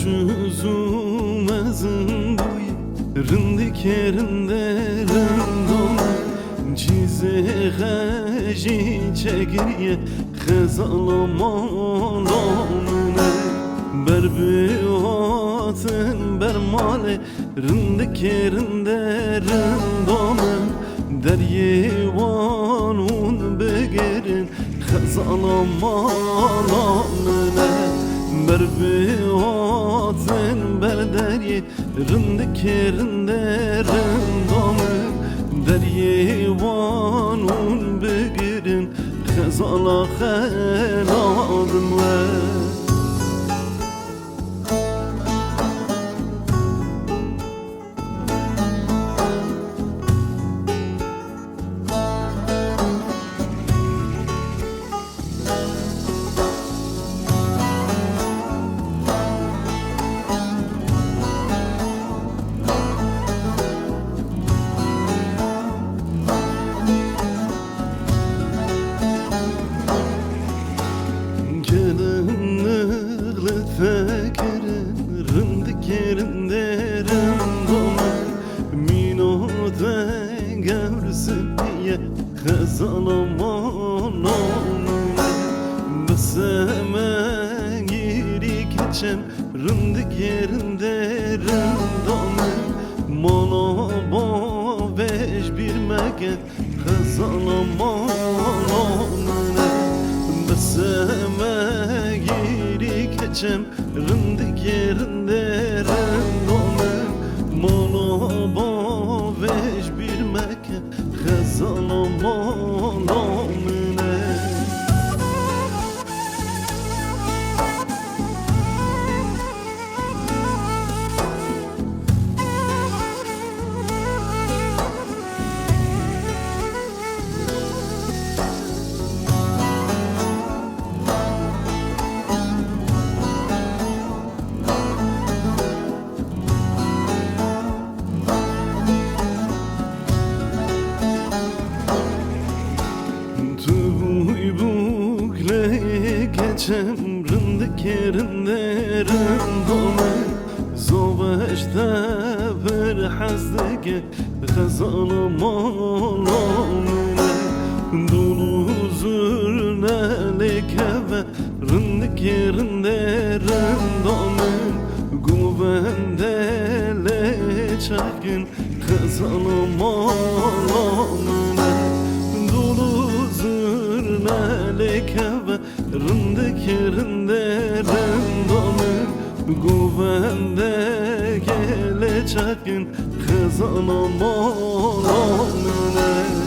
çözülmezin bu rındık yerinde rındona cize xeji çekiriye xezalamanamine ber bihatın ber male rındık yerinde rındona deryevanun begerin xezalamanamine ber bihatın ber derye rındık yerinde rındona deryevanun begerin xezala xeladınla Fekerin rındık yerinde rındona Mino'da gevrisin diye xezalamanamine Beseme giri geçem rındık yerinde rındona Mana ba beş bir megen xezalamanamine Beseme geçem rındık yerinde rındona Mana ba veş bir mekan xezalamanamine geçem rındık yerinde rındona Zobeşte bir hazdege xezalamanamine Dolu zürne lekeve rındık yerinde rındona Guvendele çakin xezalamanamine Dolu zürne lekeve rındık yerinde rındona Guvende geleceksin xezalamanamine